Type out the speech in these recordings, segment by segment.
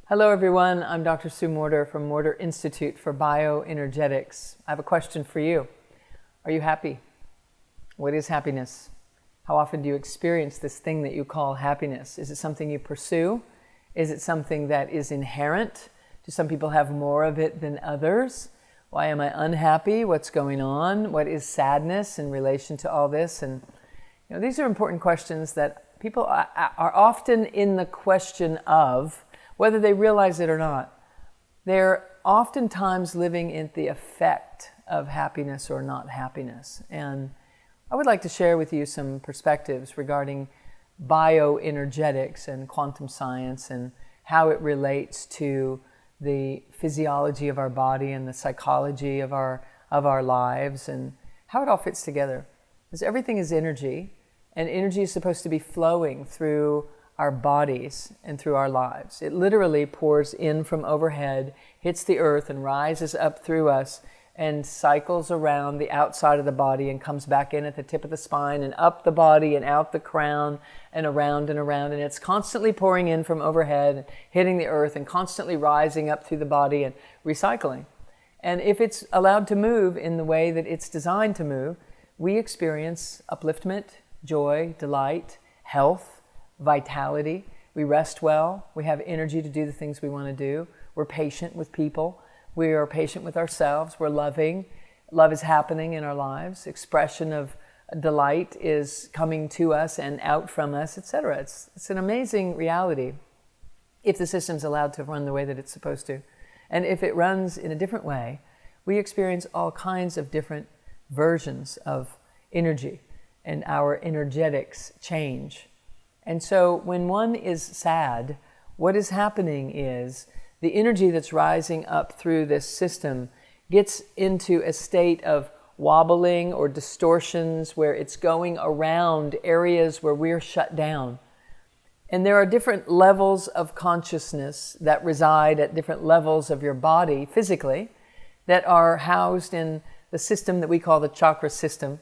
Hello everyone, I'm Dr. Sue Morter from Morter Institute for Bioenergetics. I have a question for you. Are you happy? What is happiness? How often do you experience this thing that you call happiness? Is it something you pursue? Is it something that is inherent? Do some people have more of it than others? Why am I unhappy? What's going on? What is sadness in relation to all this? And these are important questions that people are often in the question of, whether they realize it or not. They're oftentimes living in the effect of happiness or not happiness. And I would like to share with you some perspectives regarding bioenergetics and quantum science and how it relates to the physiology of our body and the psychology of our lives and how it all fits together. Because everything is energy, and energy is supposed to be flowing through our bodies and through our lives. It literally pours in from overhead, hits the earth and rises up through us and cycles around the outside of the body and comes back in at the tip of the spine and up the body and out the crown and around and around. And it's constantly pouring in from overhead, hitting the earth and constantly rising up through the body and recycling. And if it's allowed to move in the way that it's designed to move, we experience upliftment, joy, delight, health, vitality. We rest well. We have energy to do the things we want to do. We're patient with people. We are patient with ourselves. We're loving. Love is happening in our lives. Expression of delight is coming to us and out from us, etc. It's an amazing reality if the system's allowed to run the way that it's supposed to. And if it runs in a different way, we experience all kinds of different versions of energy, and our energetics change. And so when one is sad, what is happening is the energy that's rising up through this system gets into a state of wobbling or distortions where it's going around areas where we're shut down. And there are different levels of consciousness that reside at different levels of your body physically that are housed in the system that we call the chakra system.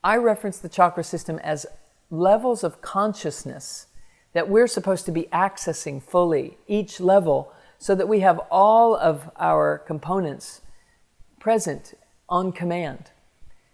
I reference the chakra system as levels of consciousness that we're supposed to be accessing fully, each level, so that we have all of our components present on command.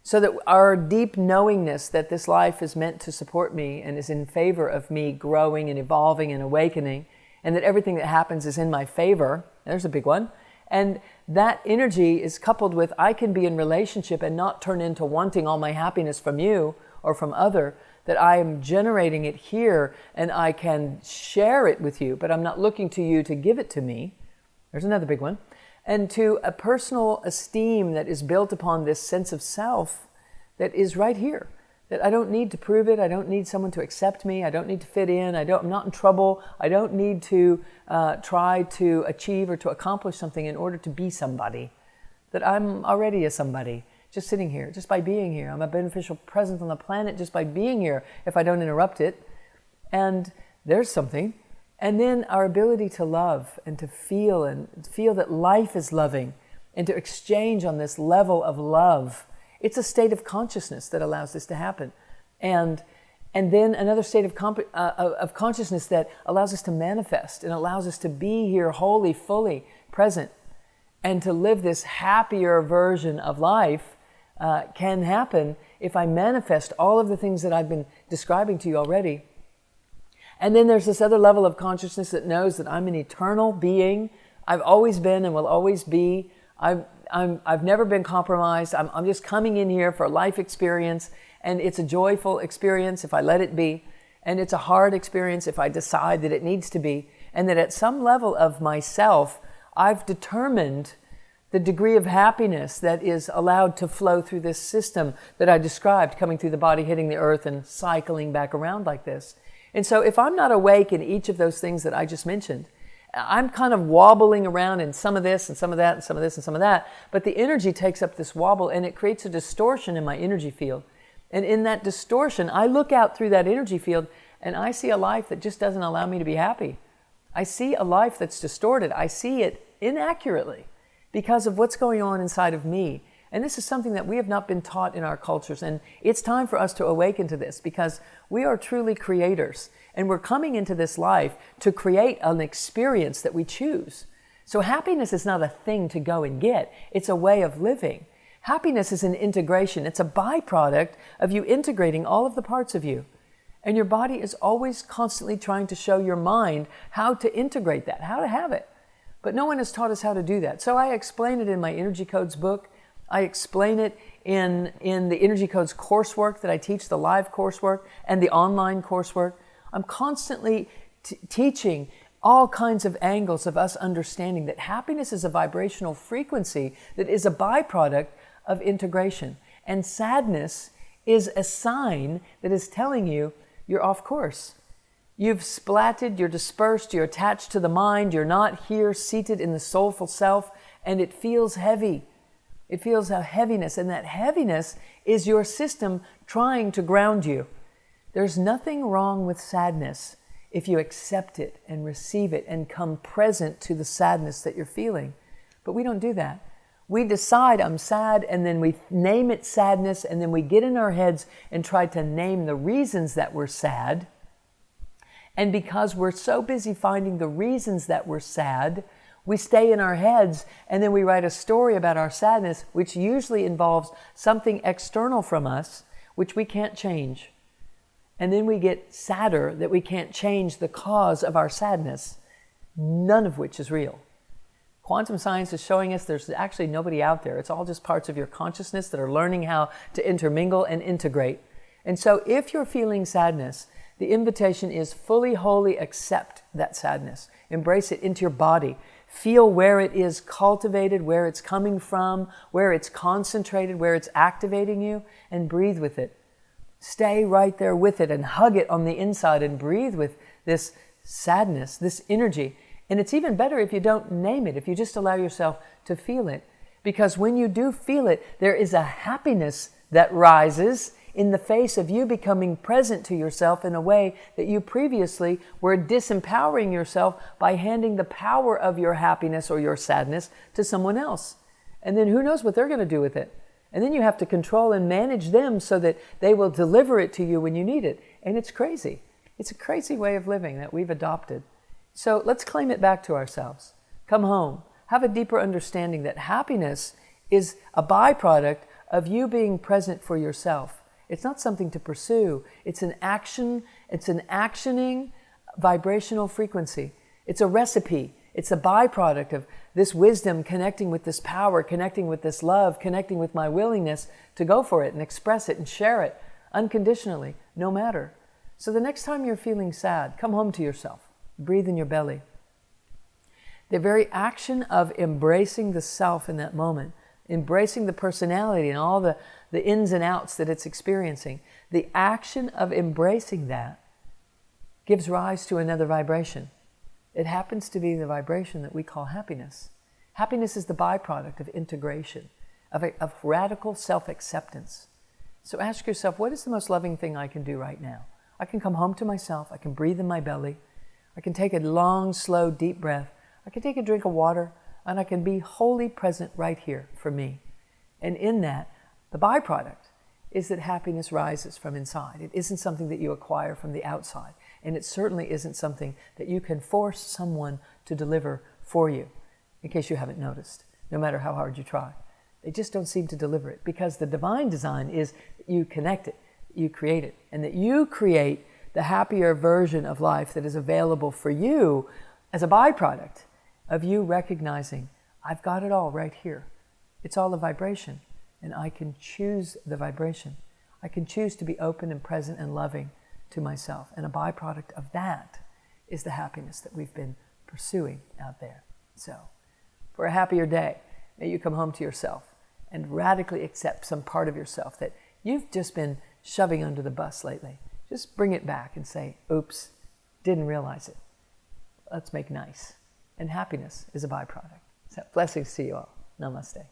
So that our deep knowingness that this life is meant to support me and is in favor of me growing and evolving and awakening, and that everything that happens is in my favor, there's a big one, and that energy is coupled with I can be in relationship and not turn into wanting all my happiness from you or from other, that I am generating it here and I can share it with you, but I'm not looking to you to give it to me. There's another big one. And to a personal esteem that is built upon this sense of self that is right here, that I don't need to prove it. I don't need someone to accept me. I don't need to fit in. I'm not in trouble. I don't need to try to achieve or to accomplish something in order to be somebody, that I'm already a somebody. Just sitting here, just by being here. I'm a beneficial presence on the planet just by being here if I don't interrupt it. And there's something. And then our ability to love and to feel that life is loving and to exchange on this level of love. It's a state of consciousness that allows this to happen. And then another state of consciousness that allows us to manifest and allows us to be here wholly, fully present and to live this happier version of life. Can happen if I manifest all of the things that I've been describing to you already. And then there's this other level of consciousness that knows that I'm an eternal being. I've always been and will always be. I've never been compromised. I'm just coming in here for a life experience, and it's a joyful experience if I let it be, and it's a hard experience if I decide that it needs to be, and that at some level of myself, I've determined the degree of happiness that is allowed to flow through this system that I described, coming through the body, hitting the earth, and cycling back around like this. And so if I'm not awake in each of those things that I just mentioned, I'm kind of wobbling around in some of this and some of that and some of this and some of that, but the energy takes up this wobble and it creates a distortion in my energy field. And in that distortion, I look out through that energy field and I see a life that just doesn't allow me to be happy. I see a life that's distorted. I see it inaccurately, because of what's going on inside of me, And this is something that we have not been taught in our cultures. And it's time for us to awaken to this, because we are truly creators. And we're coming into this life to create an experience that we choose. So happiness is not a thing to go and get. It's a way of living. Happiness is an integration. It's a byproduct of you integrating all of the parts of you. And your body is always constantly trying to show your mind how to integrate that, how to have it. But no one has taught us how to do that. So I explain it in my Energy Codes book. I explain it in the Energy Codes coursework that I teach, the live coursework and the online coursework. I'm constantly teaching all kinds of angles of us understanding that happiness is a vibrational frequency that is a byproduct of integration. And sadness is a sign that is telling you you're off course. You've splatted, you're dispersed, you're attached to the mind, you're not here seated in the soulful self, and it feels heavy. It feels a heaviness, and that heaviness is your system trying to ground you. There's nothing wrong with sadness if you accept it and receive it and come present to the sadness that you're feeling. But we don't do that. We decide I'm sad, and then we name it sadness, and then we get in our heads and try to name the reasons that we're sad. And because we're so busy finding the reasons that we're sad, we stay in our heads, and then we write a story about our sadness, which usually involves something external from us, which we can't change. And then we get sadder that we can't change the cause of our sadness, none of which is real. Quantum science is showing us there's actually nobody out there. It's all just parts of your consciousness that are learning how to intermingle and integrate. And so if you're feeling sadness, the invitation is fully, wholly accept that sadness. Embrace it into your body. Feel where it is cultivated, where it's coming from, where it's concentrated, where it's activating you, and breathe with it. Stay right there with it and hug it on the inside and breathe with this sadness, this energy. And it's even better if you don't name it, if you just allow yourself to feel it. Because when you do feel it, there is a happiness that rises in the face of you becoming present to yourself in a way that you previously were disempowering yourself by handing the power of your happiness or your sadness to someone else. And then who knows what they're going to do with it. And then you have to control and manage them so that they will deliver it to you when you need it. And it's crazy. It's a crazy way of living that we've adopted. So let's claim it back to ourselves. Come home. Have a deeper understanding that happiness is a byproduct of you being present for yourself. It's not something to pursue. It's an action. It's an actioning vibrational frequency. It's a recipe. It's a byproduct of this wisdom connecting with this power, connecting with this love, connecting with my willingness to go for it and express it and share it unconditionally, no matter. So the next time you're feeling sad, come home to yourself. Breathe in your belly. The very action of embracing the self in that moment, embracing the personality and all the ins and outs that it's experiencing, the action of embracing that gives rise to another vibration. It happens to be the vibration that we call happiness. Happiness is the byproduct of integration, of radical self-acceptance. So ask yourself, what is the most loving thing I can do right now? I can come home to myself. I can breathe in my belly. I can take a long, slow, deep breath. I can take a drink of water, and I can be wholly present right here for me. And in that, the byproduct is that happiness rises from inside. It isn't something that you acquire from the outside. And it certainly isn't something that you can force someone to deliver for you, in case you haven't noticed, no matter how hard you try. They just don't seem to deliver it, because the divine design is that you connect it, you create it, and that you create the happier version of life that is available for you as a byproduct of you recognizing, I've got it all right here. It's all a vibration, and I can choose the vibration. I can choose to be open and present and loving to myself. And a byproduct of that is the happiness that we've been pursuing out there. So, for a happier day, may you come home to yourself and radically accept some part of yourself that you've just been shoving under the bus lately. Just bring it back and say, oops, didn't realize it. Let's make nice. And happiness is a byproduct. So blessings to you all. Namaste.